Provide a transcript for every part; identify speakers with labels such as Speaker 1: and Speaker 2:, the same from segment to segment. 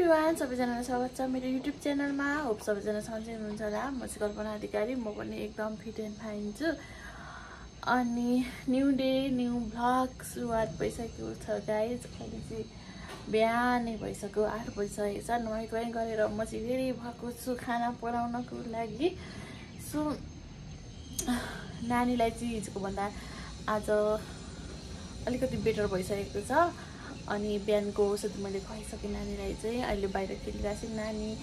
Speaker 1: Everyone, सबैजनालाई स्वागत छ मेरो युट्युब च्यानलमा। होप सबैजना सन्चै हुनुहुन्छ होला। म चाहिँ कल्पना अधिकारी, म पनि एकदम फिट एन्ड फाइन छु। अनि न्यू डे न्यू भ्लग सुरुवात भइसकेको छ गाइज। अहिले चाहिँ बिहानै भइसक्यो, 8 बजिसकेको छ। नुहाइ गरेर म चाहिँ रेडी भएको छु खाना बनाउनको लागि। सो नानीलाई चाहिँ हिजोको भन्दा आज अलिकति बेटर भइसकेको छ। अनि बिहानको औषध मैले खुवाइसकेँ नानीलाई चाहिँ। अहिले बाहिर खेलिरहेको छु, नानी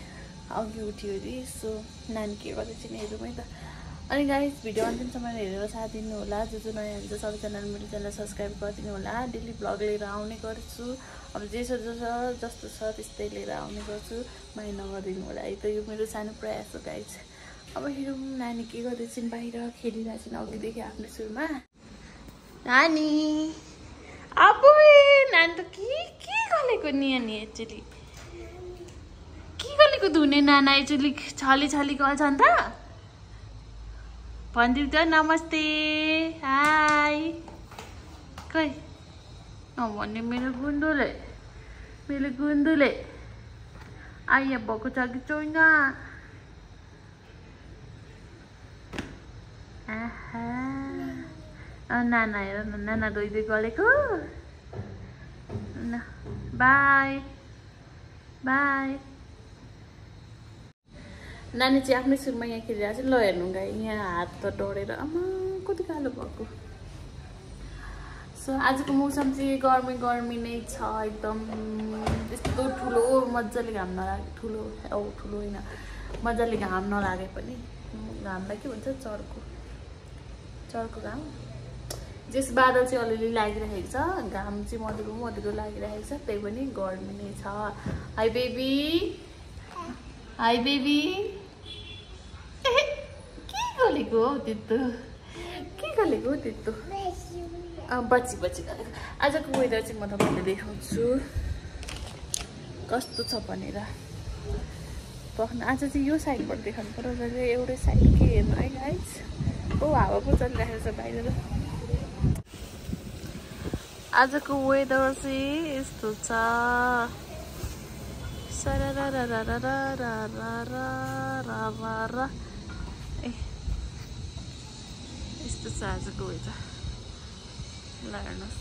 Speaker 1: अघि उठ्यो अरे। सो नानी के गर्दैछ नि हेरौँ है त। अनि गाइज भिडियो अन्तिमसम्म हेरेर साथ दिनु होला। जो नयाँ हुन्छ सबैजनाले मेरो च्यानल सब्सक्राइब गरिदिनु होला। डेली भ्लग लिएर आउने गर्छु। अब जस्तो छ त्यस्तै लिएर आउने गर्छु, माया नगरिदिनु होला है त। यो मेरो सानो प्रयास हो गाइज। अब हेरौँ नानी के गर्दैछन्, बाहिर खेलिरहेको छन् अघिदेखि आफ्नो सुरुमा। नानी अब नानी त के गरेको नि अनि एक्चुअली के गरेको धुने नाना एक्चुअली छली गर्छ नि त। भनिदिउ त नमस्ते हाई खै भन्ने मेरो गुन्डुले आइया भएको छ कि छैन। नाना हेर न, नाना रोइदै गरेको। By by. नानी चाहिँ आफ्नै सुरुमा यहाँ खेलिरहेको छ। ल हेर्नु गाई, यहाँ हात त डढेर आमा कति कालो भएको। सो आजको मौसम चाहिँ गर्मी नै छ एकदम। त्यस्तो ठुलो मजाले घाम नलागे, ठुलो होइन, मजाले घाम नलागे पनि घामलाई के भन्छ, चर्को घाम। जस बादल चाहिँ अलिअलि लागिरहेको छ, घाम चाहिँ मधुरो लागिरहेको छ। त्यही पनि गर्मी नै छ। हाई बेबी के गरेको हौ त्यस्तो बच्ची गरेको। आजको वेदर चाहिँ म तपाईँलाई देखाउँछु कस्तो छ भनेर। आज चाहिँ यो साइडबाट देखाउनु पर्यो, एउटै साइड के हेर्नु है गाइज। हावा पो चलिरहेको छ बाहिर। आजको वेदर चाहिँ यस्तो छ। यस्तो छ आजको वेदर। ल हेर्नुहोस्।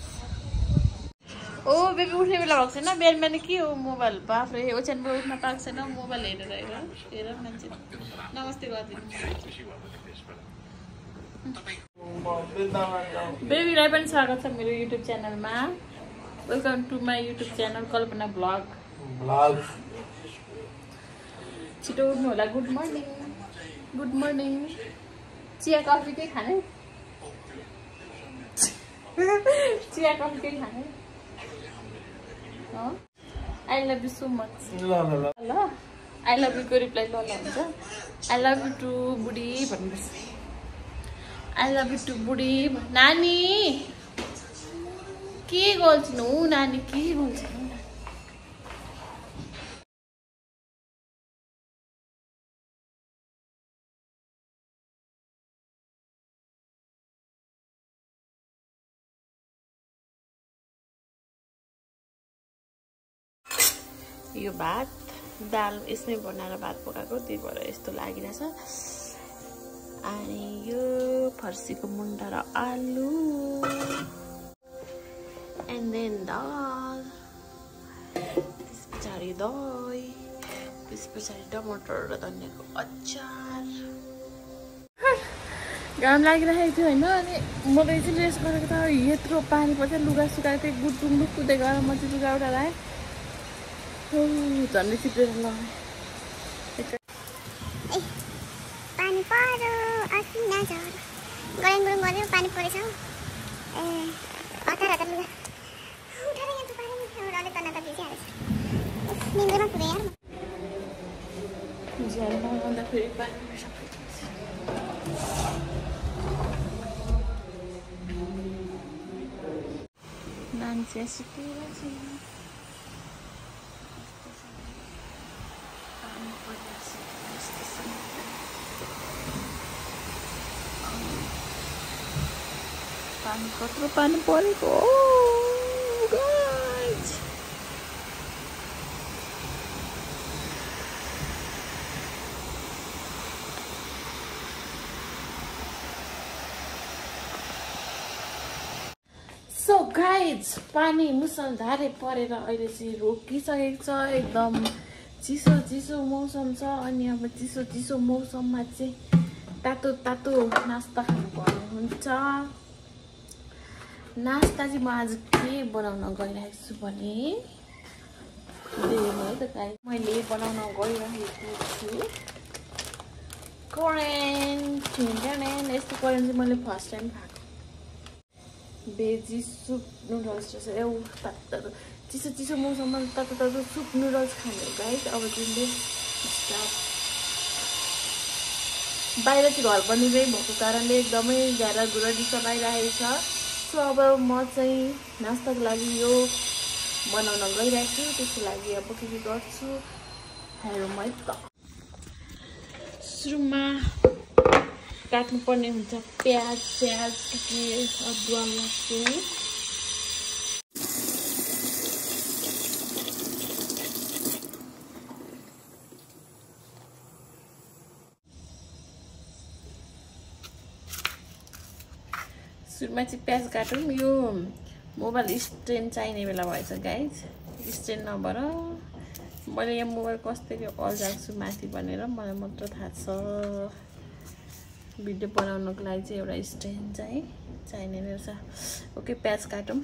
Speaker 1: ओ बेबी उठ्ने बेला भएको छैन। बिहान के हो मोबाइल, बाफ्रे ओछ्यानमा उठ्न पाएको छैन। मोबाइल हेरेर मान्छे नमस्ते गरिदिनु। बेबीलाई पनि स्वागत छ मेरो युट्युब च्यानलमा। Welcome to my YouTube channel Kalpana vlog. छिटो उठ्नु होला। Good morning. चिया कफी के खाने? I love you so much. ल आई लभ युको रिप्लाई ल हुन्छ। आई लभ यु टु बुढी भन्नुहोस्। आई लभ यु टु बुढी। नानी के गर्छिनु? नानी के गर्छिनु? यो भात दाल यसमै बनाएर भात पकाएको, त्यही भएर यस्तो लागिरहेछ। अनि यो फर्सीको मुन्टा र आलु, एन्ड देन दाल, त्यस पछाडि दही, त्यस पछाडि टमाटर र धनियाँको अचार। घाम लागिरहेको थियो होइन। अनि मैले चाहिँ रेस्ट गरेको त यत्रो पानी पर्छ। लुगा सुकाएको थिएँ, गुटुङ कुदै गएर म चाहिँ लुगा एउटा लगाएँ। झन्डै सिक्रेर लगाएँ।
Speaker 2: पानी पर्यो असिना झर गरम गऱ्यो। पानी परेछ। हतार लुगा उठेर यहाँ त पानी अलिक तना त भिजिहालेछ। निन्द्रामा पुगेँ यार।
Speaker 1: झ्यालमा आउँदाखेरि पानी सबै नानी चाहिँ सुतिरहेछ। पानी कत्रो पानी परेको हो। गाइस गाइज पानी मुसलधारे परेर अहिले चाहिँ रोकिसकेको छ एकदम चिसो चिसो मौसम छ अनि अब चिसो चिसो मौसममा चाहिँ तातो तातो नास्ता खानुपर्ने हुन्छ नास्ता चाहिँ म आज के बनाउन गइरहेको छु भने मैले बनाउन गइरहेको छु कोरियन चिकन यस्तो कोरियन चाहिँ मैले फर्स्ट टाइम खाएको भेजी सुप नुडल्स रहेछ एउटा तातो चिसो चिसो मौसममा तातो तातो सुप नुडल्स खाने गाइस अब चाहिँ बाहिर चाहिँ घर पनि भएको कारणले एकदमै घारा घुरा दिशा लगाइरहेको छ सो अब म चाहिँ नास्ताको लागि यो बनाउन गइरहेको छु त्यसको लागि अब के गर्छु हेरौँ है त सुरुमा काट्नुपर्ने हुन्छ प्याज अदुवा लसुन सुरुमा चाहिँ प्याज काटौँ यो मोबाइल स्ट्यान्ड चाहिने बेला भएछ गाइज स्ट्यान्ड नभएर मैले यहाँ मोबाइल कसरी अल्झाएको छु माथि भनेर मलाई मात्र थाहा छ भिडियो बनाउनको लागि चाहिँ एउटा स्ट्यान्ड चाहिँ चाहिने रहेछ ओके प्याज काटौँ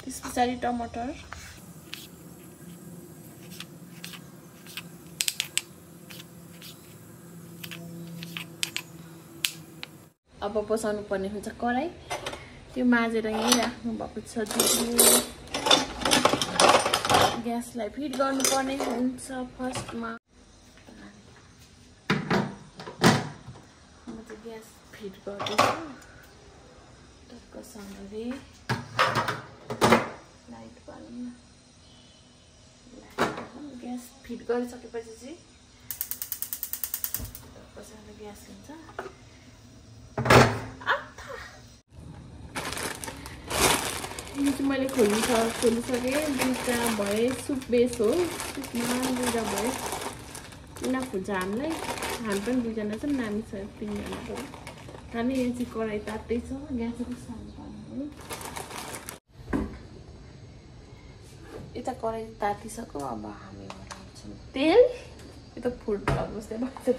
Speaker 1: त्यस पछाडि टमाटर अब पसाउनु पर्ने हुन्छ कराई त्यो माझेर यहीँ राख्नु भएको छ ग्यासलाई फिट गर्नुपर्ने हुन्छ फर्स्टमा म चाहिँ ग्यास फिट गर्दैछु टक्कसँगले लाइट बाल्नु ग्यास फिट गरिसकेपछि चाहिँ टक्कसँगले ग्यास हुन्छ मैले खोलिसकेँ दुईवटा भए सुप बेस हो सुपमा दुईवटा भए उना खुल्छ हामीलाई हामी पनि दुईजना छ नानी छ तिनजना छ हामी यहाँ चाहिँ कराई तात्दै छ ग्यास चाहिँ सानो पार्नु यता कराई तातिसक्यो अब हामी बनाउँछौँ तेल यो त फुड ब्लग जस्तै भएको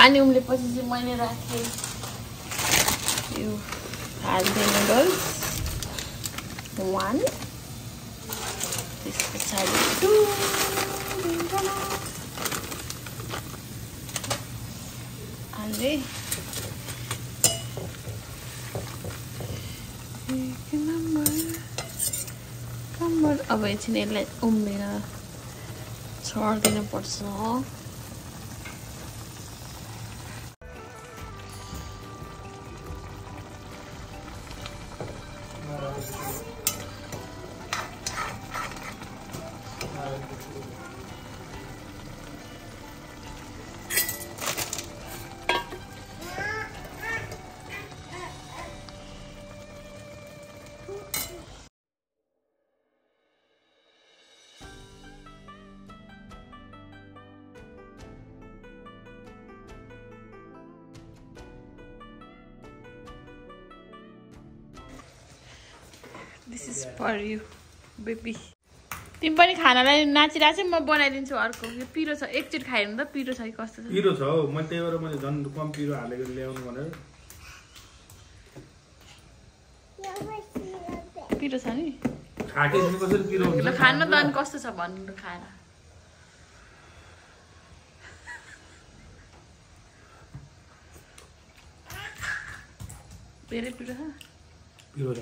Speaker 1: पानी उम्लेपछि चाहिँ मैले राखेँ यो हाल्दै नुडल्स 1 त्यस पछाडि 2 हाल्दै अब एकछिन यसलाई उम्लेर छोडिदिनु पर्छ This is for you, baby. तिमी पनि खानालाई नाचिरहेछ म बनाइदिन्छु अर्को यो पिरो छ एकचोटि खायो भने त पिरो छ कि कस्तो छ
Speaker 3: पिरो छ हौ म त्यही भएर मैले झन् कम पिरो हालेको ल्याउनु भनेर
Speaker 1: पिरो छ नि
Speaker 3: कसरी पिरो हुन्छ
Speaker 1: खान त अनि कस्तो छ भन्नु खाएर धेरै पिरो छ
Speaker 3: पिरो छ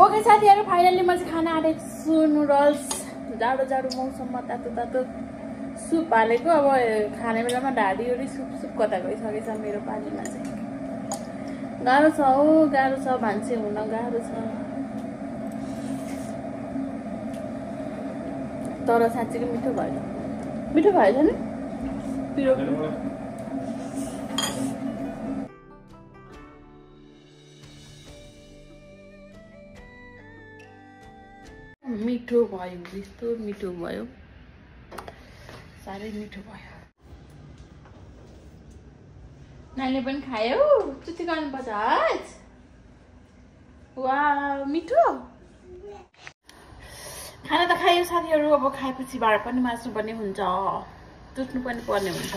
Speaker 1: ओके साथीहरु फाइनली म चाहिँ खाना आँटेको छु नुडल्स जाडो जाडो मौसममा तातो तातो सुप हालेको अब खाने बेलामा ढाडीओरी सुप कता गइसकेछ मेरो पानीमा चाहिँ गाह्रो छ हो गाह्रो छ मान्छे हुन गाह्रो छ तर साँच्चीकै मिठो भएछ नि पिरो मिठो भयो यस्तो मिठो भयो साह्रै मिठो भयो नानीले पनि खायो चुति गर्नुपर्छ आज वाउ मिठो खाना त खायो साथीहरु अब खाएपछि भाँडा पनि माझ्नु पर्ने हुन्छ टुट्नु पनि पर्ने हुन्छ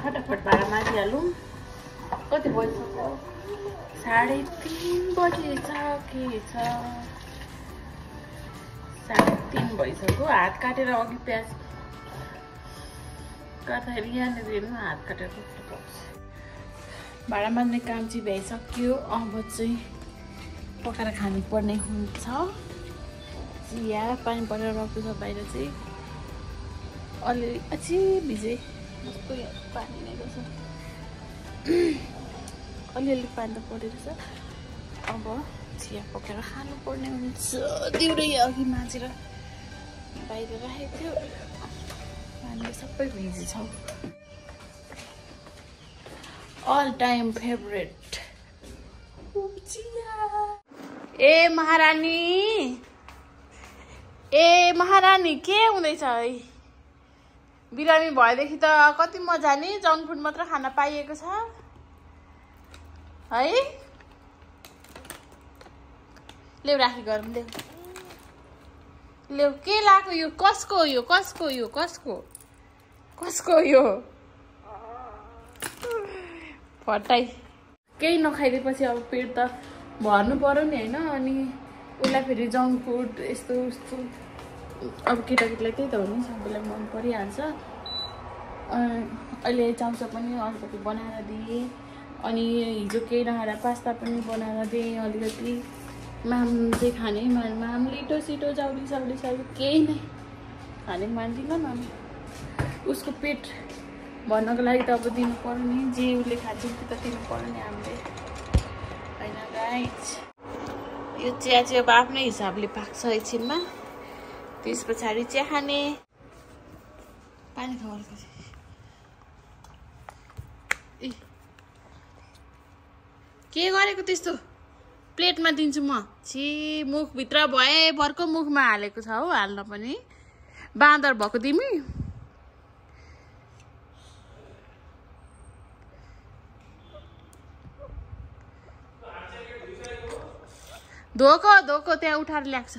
Speaker 1: फटाफट भाँडा माझिहालौँ कति बजिसक्यो 3:30 बजिसकेछ 3:30 भइसक्यो हात काटेर अघि प्याज काट्दाखेरि यहाँनिर हेर्नु हात काटेर भाँडा माझ्ने काम चाहिँ भइसक्यो अब चाहिँ पकाएर खानुपर्ने हुन्छ चिया पानी परेर राख्छु छ बाहिर चाहिँ अलिअलि अझै भिजे कस्तो पानी नै रहेछ अलिअलि पानी त परेछ अब चिया पकाएर खानुपर्ने हुन्छ दिउरै अघि माझेर बाहिर राखेको थियो पानीले सबै भिजेछ अल टाइम फेभरेट ए महारानी के हुँदैछ है बिरामी भएदेखि त कति मजा नि जङ्क फुड मात्र खान पाइएको छ है लेउ राखी गरौँ लेउ के लाको यो कसको यो फटाई केही नखाइदिएपछि अब पेट त भर्नु पर्यो नि हैन अनि उसलाई फेरि जङ्क फुड यस्तो उस्तो अब केटाकेटीलाई त्यही त हो नि सबैलाई मन परिहाल्छ अहिले चाउचा पनि अलिकति बनाएर दिएँ अनि हिजो केही नखाएर पास्ता पनि बनाएर दिएँ अलिकति माम चाहिँ खाने माम लिटो सिटो जाउली साउली केही नै खाने मान्दिनँ माम उसको पेट भन्नको लागि त अब दिनु पर्यो नि जे उसले खान्छ त्यो त दिनु पर्यो नि हामीले होइन गाइस यो चिया चाहिँ अब आफ्नै हिसाबले पाक्छ एकछिनमा त्यस पछाडि चिया खाने पानी खाएको के गरेको त्यस्तो प्लेटमा दिन्छु म छि मुखभित्र भए भरको मुखमा हालेको छ हौ हाल्न पनि बाँदर भएको तिमी धोको त्यहाँ उठाएर ल्याएको छ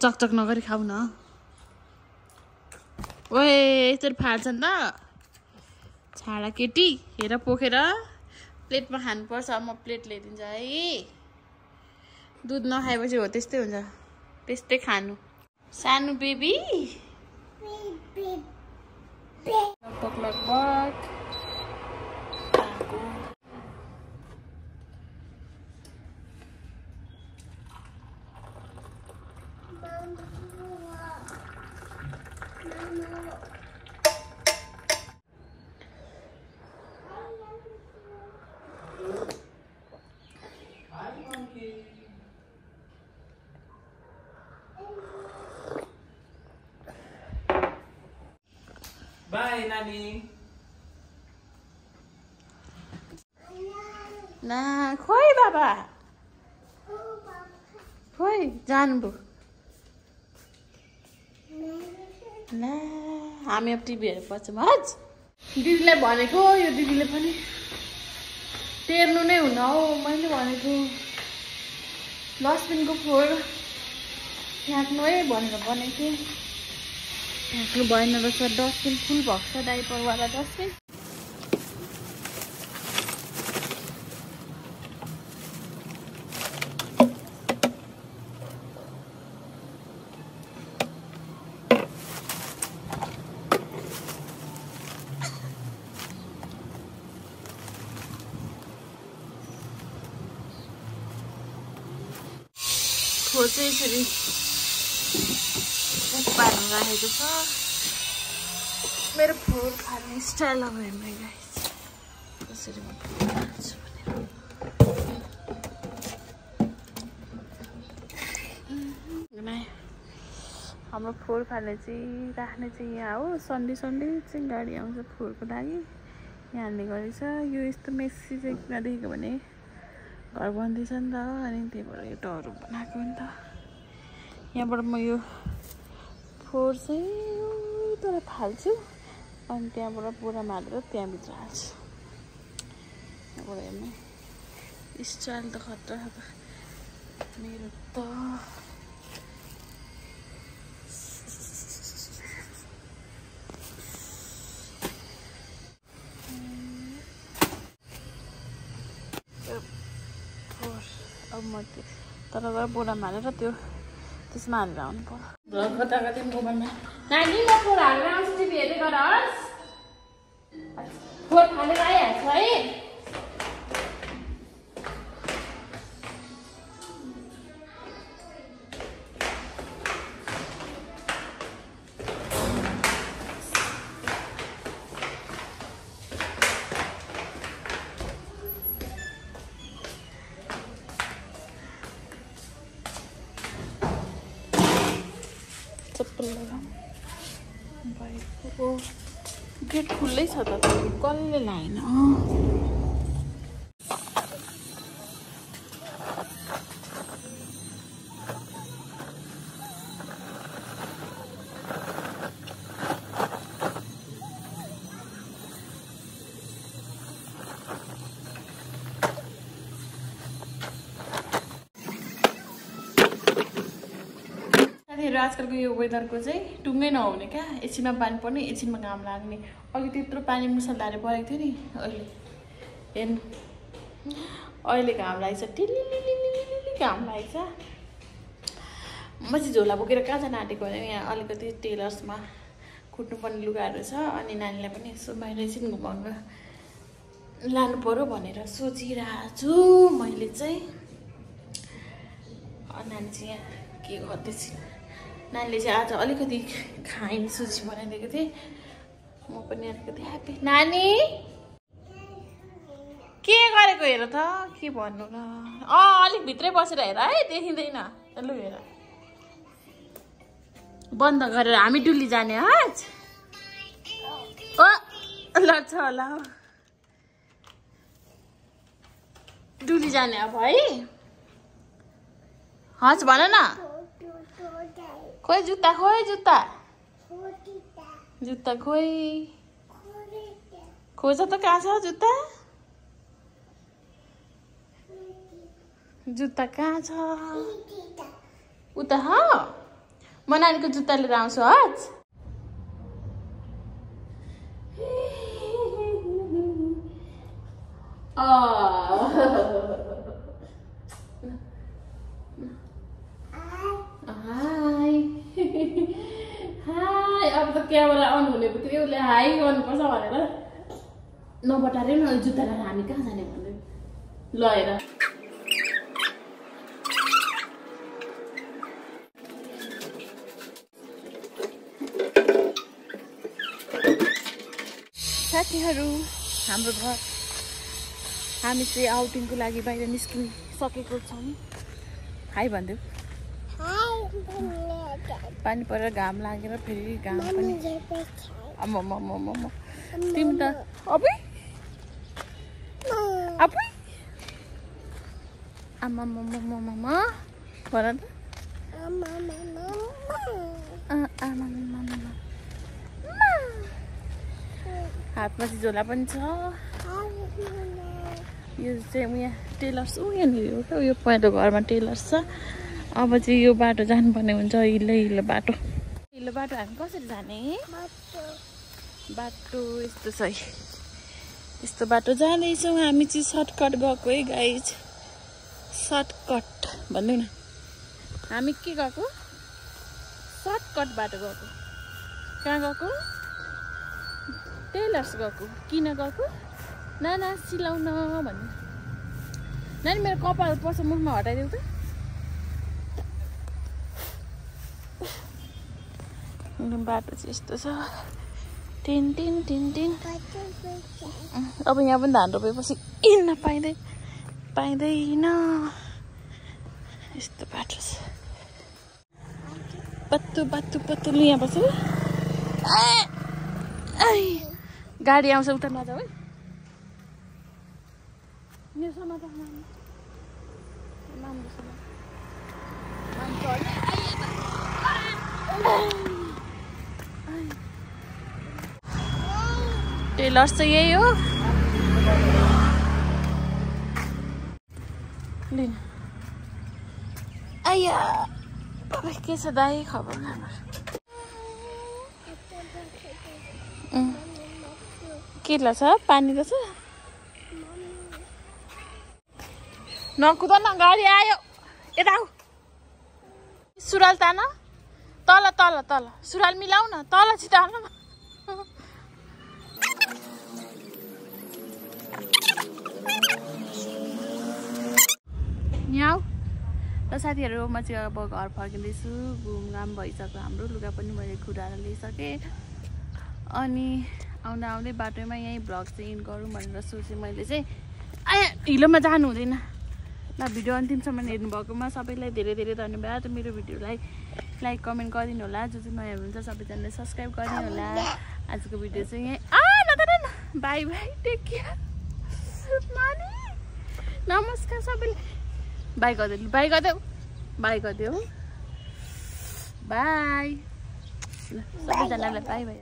Speaker 1: चकचक नगरी खाऊ न ओए यसरी फाल्छ नि त छाडा केटी हेर पोखेर प्लेटमा खानुपर्छ म प्लेट ल्याइदिन्छु है दुध नखाएपछि हो त्यस्तै हुन्छ त्यस्तै खानु सानो बेबी लगभग
Speaker 3: बाय नानी
Speaker 1: ना खोइ बाबा खोइ जानुभयो ला हामी अब टिभी हेरेर बस्छौँ हज दिदीलाई भनेको यो दिदीले पनि तेर्नु नै हुन हौ मैले भनेको डस्टबिनको फोहोर फ्याँक्नु है भनेर भनेको थिएँ फ्याँक्नु भएन रहेछ डस्टबिन फुल भएको छ डाइपरवाला डस्टबिन खोर चाहिँ यसरी पार्नु राखेको छ मेरो फोहोर फाल्ने स्टाइल अब हेर्नु गाइस कसरी म फोहोर फाल्छु भनेर हाम्रो फोहोर फाल्ने चाहिँ राख्ने चाहिँ यहाँ हो सन्डे चाहिँ गाडी आउँछ फोहोरको लागि यहाँ हाल्ने गरेछ यो यस्तो मेसी चाहिँ किन देखेको भने घर बन्दैछ नि त अनि त्यही भएर यो टहरू बनाएको नि त यहाँबाट म यो फोहोर चाहिँ तर फाल्छु अनि त्यहाँबाट बोरामा हालेर त्यहाँभित्र हाल्छु यहाँबाट हेर्नु स्टाइल त खतरा मेरो त अब म त्यो तर गएर बोरामा हालेर त्यो त्यसमा हालेर आउनु पर्यो कता कतै मोबाइलमा नानी म फोहोर हालेर आउँछु टिभी हेर्दै गर फोहोर फालेर आइहाल्छ है भएको गेट खुल्लै छ त कसले लाएन आजकलको यो वेदरको चाहिँ टुङ्गै नहुने क्या एकछिनमा पानी पर्ने एकछिनमा घाम लाग्ने अघि त्यत्रो पानी मुसलधारे परेको थियो नि अहिले हेर्नु अहिले घाम लागेको छ टिलिलिलिलिलिलि घाम लागेको छ म चाहिँ झोला बोकेर कहाँ जान आँटेको भने यहाँ अलिकति टेलर्समा कुट्नुपर्ने लुगाहरू छ अनि नानीलाई पनि यसो बाहिर एकछिन घुमाउनु लानु पर्यो भनेर सोचिरहेको छु मैले चाहिँ नानी चाहिँ यहाँ के गर्दैछ नानीले चाहिँ आज अलिकति खाइने सुजी बनाइदिएको थिएँ म पनि अलिकति ह्याप्पी नानी के गरेको हेर त के भन्नु र अलिक भित्रै बसेर हेर है देखिँदैन लु हेर बन्द गरेर हामी डुली जाने आज लड्छ होला डुली जाने अब है हज भन न खोइ जुत्ता जुत्ता खोइ खोज त कहाँ छ जुत्ता जुत्ता कहाँ छ उता ह म नानीको जुत्ता लिएर आउँछु आज हाई अब त क्यामेरा अन हुने बित्तिकै उसले हाई गर्नुपर्छ भनेर नबटारे न जुत्ता लिएर हामी कहाँ जाने भन्दै ल हेर साथीहरू हाम्रो घर हामी चाहिँ आउटिङको लागि बाहिर निस्किसकेको छौँ हाई भन्दै पानी परेर घाम लागेर फेरि घाम पनि तिमी त अबै आमा भन त हातमा चाहिँ झोला पनि छ यो चाहिँ यहाँ टेलर्स यहाँनिर हो क्या यो पहिलो घरमा टेलर्स छ अब चाहिँ यो बाटो जानुपर्ने हुन्छ हिलो बाटो हामी कसरी जाने बाटो यस्तो छ है यस्तो बाटो जाँदैछौँ हामी चाहिँ सर्टकट गएको है गाइज सर्टकट भन्नु न हामी के गएको सर्टकट बाटो गएको कहाँ गएको टेलर्स गएको किन गएको नाना सिलाउन भन्नु नानी मेरो कपाल पर्छ मुखमा हटाइदेऊ त बाटो चाहिँ यस्तो छ टिन टिन टिन टिन अब यहाँ पनि धान रोपेपछि हिँड्न पाइँदैन यस्तो बाटो छ पत्तु यहाँ बस्छु गाडी आउँछ उता नजाऊ है मेरो समाचार टेलर्स चाहिँ यही हो लिन आइया के छ दाइ खबर के छ पानी त छ नकुद न गाडी आयो यता आऊ सुरुवाल तान तल सुरुवाल मिलाऊ न तल छिटो हाल्नु यहाँ र साथीहरू म चाहिँ अब घर फर्किँदैछु घुमघाम भइसक्यो हाम्रो लुगा पनि मैले खुडाएर ल्याइसकेँ अनि आउँदै बाटोमा यहीँ भ्लग चाहिँ इन गरौँ भनेर सोचेँ मैले चाहिँ हिलोमा जानु हुँदैन ल भिडियो अन्तिमसम्म हेर्नुभएकोमा सबैलाई धेरै धेरै धन्यवाद मेरो भिडियोलाई लाइक कमेन्ट गरिदिनु होला जो चाहिँ नयाँ हुनुहुन्छ सबैजनाले सब्सक्राइब गरिदिनु होला आजको भिडियो चाहिँ यहीँ बाई टेक केयर नमस्कार सबैले बाई गरिदेऊ बाई सबैजनालाई बाई